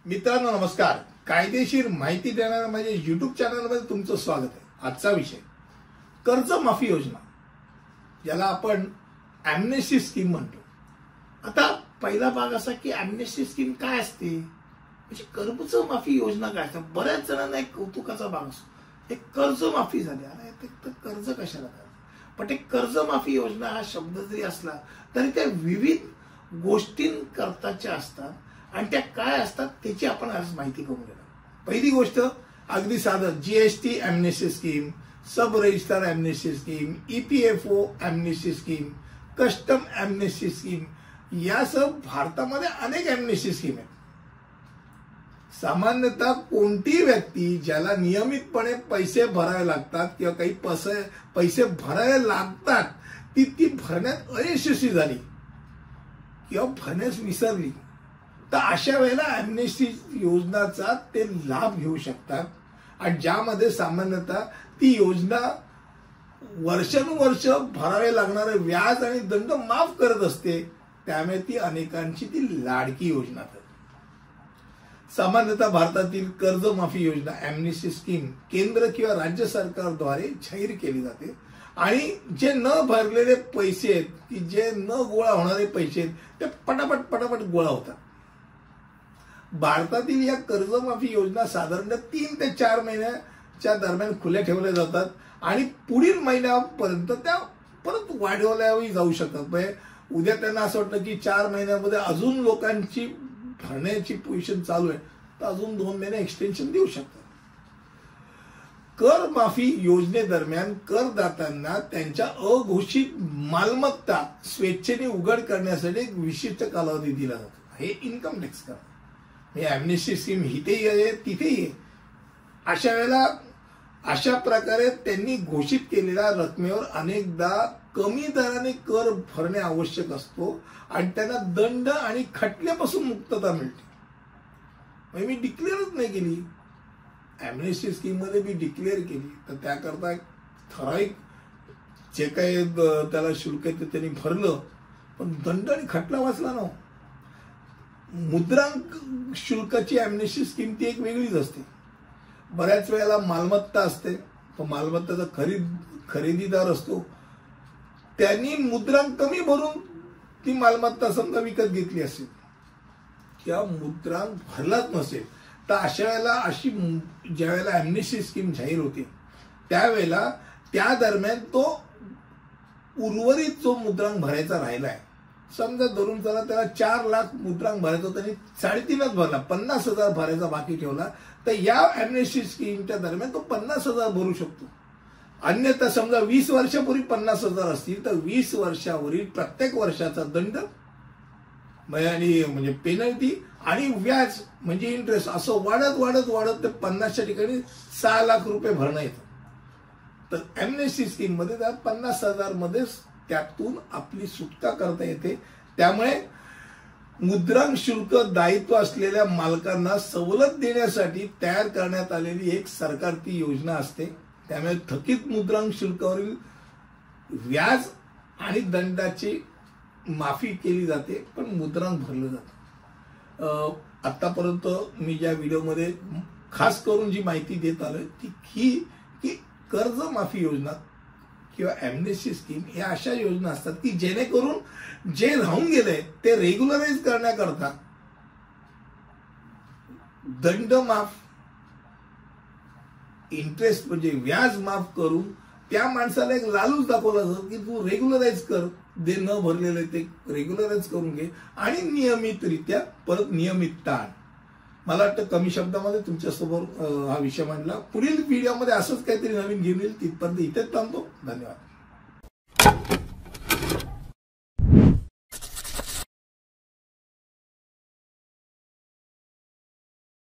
मित्रांनो नमस्कार. कायदेशीर माहिती देणाऱ्या माझ्या YouTube चॅनलमध्ये तुमचं स्वागत आहे. आजचा विषय कर्जमाफी योजना, ज्याला आपण ॲम्नेस्टी स्कीम म्हणतो. आता पहिला भाग असा की ॲम्नेस्टी स्कीम काय असते, म्हणजे कर्जमाफी योजना काय असते. बऱ्याच जणांना एक कौतुकाचा भाग असतो, एक कर्जमाफी झाली, अरे ते कर्ज कशाला करायचं. पण ते कर्जमाफी योजना हा शब्द जरी असला तरी त्या विविध गोष्टींकरताच्या असतात आणि त्या काय असतात त्याची आपण आज माहिती करून घेणार. पहिली गोष्ट अगदी साधं, GST amnesty scheme, sub registrar amnesty scheme, EPFO amnesty scheme, custom amnesty scheme, यासह भारतामध्ये अनेक ॲम्नेस्टी स्कीम आहेत. सामान्यतः कोणतीही व्यक्ती ज्याला नियमितपणे पैसे भरावे लागतात किंवा काही पैसे भरावे लागतात ती भरण्यात अयशस्वी झाली किंवा भरण्यास विसरली, तर अशा वेळेला ॲम्नेस्टी योजनाचा ते लाभ घेऊ शकतात. आणि ज्यामध्ये सामान्यतः ती योजना वर्षानुवर्ष भरावे लागणारे व्याज आणि दंड माफ करत असते. त्यामुळे ती अनेकांची ती लाडकी योजना ठरते. सामान्यतः भारतातील कर्जमाफी योजना ॲम्नेस्टी स्कीम केंद्र किंवा राज्य सरकारद्वारे जाहीर केली जाते आणि जे न भरलेले पैसे आहेत, की जे न गोळा होणारे पैसे आहेत, ते पटापट गोळा होतात. भारतातील या कर्जमाफी योजना साधारणतः 3 ते 4 महिन्याच्या दरम्यान खुल्या ठेवल्या जातात आणि पुढील महिन्यापर्यंत त्या परत वाढवल्याही जाऊ शकतात. म्हणजे उद्या त्यांना असं वाटतं की 4 महिन्यामध्ये अजून लोकांची भरण्याची पोझिशन चालू आहे, तर अजून 2 महिने एक्सटेन्शन देऊ शकतात. कर माफी योजनेदरम्यान करदात्यांना त्यांच्या अघोषित मालमत्ता स्वेच्छेने उघड करण्यासाठी एक विशिष्ट कालावधी दिला जातो. हे इन्कम टॅक्स कर. हे ॲम्नेस्टी स्कीम इथेही आहे तिथेही आहे. अशा वेळेला अशा प्रकारे त्यांनी घोषित केलेल्या रकमेवर अनेकदा कमी दराने कर भरणे आवश्यक असतो आणि त्यांना दंड आणि खटल्यापासून मुक्तता मिळते. म्हणजे मी डिक्लेअरच नाही केली, ॲम्नेस्टी स्कीम मध्ये मी डिक्लेअर केली, तर त्याकरता ठराविक जे काही त्याला शुल्क आहे ते त्यांनी भरलं, पण दंड आणि खटला वाचला ना. मुद्रांक शुल्काची ॲम्नेस्टी स्कीम ती एक वेगळीच असते. बऱ्याच वेळेला मालमत्ता असते, तो मालमत्ताचा खरेदीदार असतो, त्यांनी मुद्रांक कमी भरून ती मालमत्ता समजा विकत घेतली असेल किंवा मुद्रांक भरलाच नसेल, तर अशा वेळेला ज्या वेळेला ॲम्नेस्टी स्कीम जाहीर होते त्यावेळेला त्या दरम्यान तो उर्वरित जो मुद्रांक भरायचा राहिला आहे, समजा धरून त्याला 4 लाख मुद्रांक भरायचा, त्यांनी 3.5 भरला, 50,000 भरायचा बाकी ठेवला, तर या ॲम्नेस्टी स्कीमच्या दरम्यान तो 50,000 भरू शकतो. अन्यथा समजा 20 वर्षापूर्वी 50,000 असतील तर 20 वर्षावरील प्रत्येक वर्षाचा दंड म्हणजे पेनल्टी आणि व्याज म्हणजे इंटरेस्ट असं वाढत ते 50च्या ठिकाणी 6 लाख रुपये भरणं येतं. तर ॲम्नेस्टी स्कीम मध्ये त्या 50,000 मध्येच त्यातून आपली सुटका करता येते. त्यामुळे मुद्रांक शुल्क दायित्व असलेल्या मालकांना सवलत देण्यासाठी तयार करण्यात आलेली एक सरकारची योजना असते. त्यामुळे थकीत मुद्रांक शुल्कावरील व्याज आणि दंडाची माफी केली जाते, पण मुद्रांक भरलं जातं. आतापर्यंत मी ज्या व्हिडिओमध्ये खास करून जी माहिती देत आलोय ती ही की कर्जमाफी योजना किंवा ॲम्नेस्टी स्कीम या अशा योजना असतात की जेणेकरून जे राहून गेले ते रेग्युलराइज करण्याकरता दंड माफ, इंटरेस्ट म्हणजे व्याज माफ करून त्या माणसाला एक लालूच दाखवला जातो की तू रेग्युलराइज कर, जे न भरलेले ते रेग्युलराइज करून घे आणि नियमितरित्या परत नियमितता आण. मला वाटतं कमी शब्दामध्ये तुमच्यासमोर हा विषय मांडला. पुढील व्हिडिओमध्ये असंच काहीतरी नवीन घेऊन येईल. तिथपर्यंत इथेच थांबतो. धन्यवाद.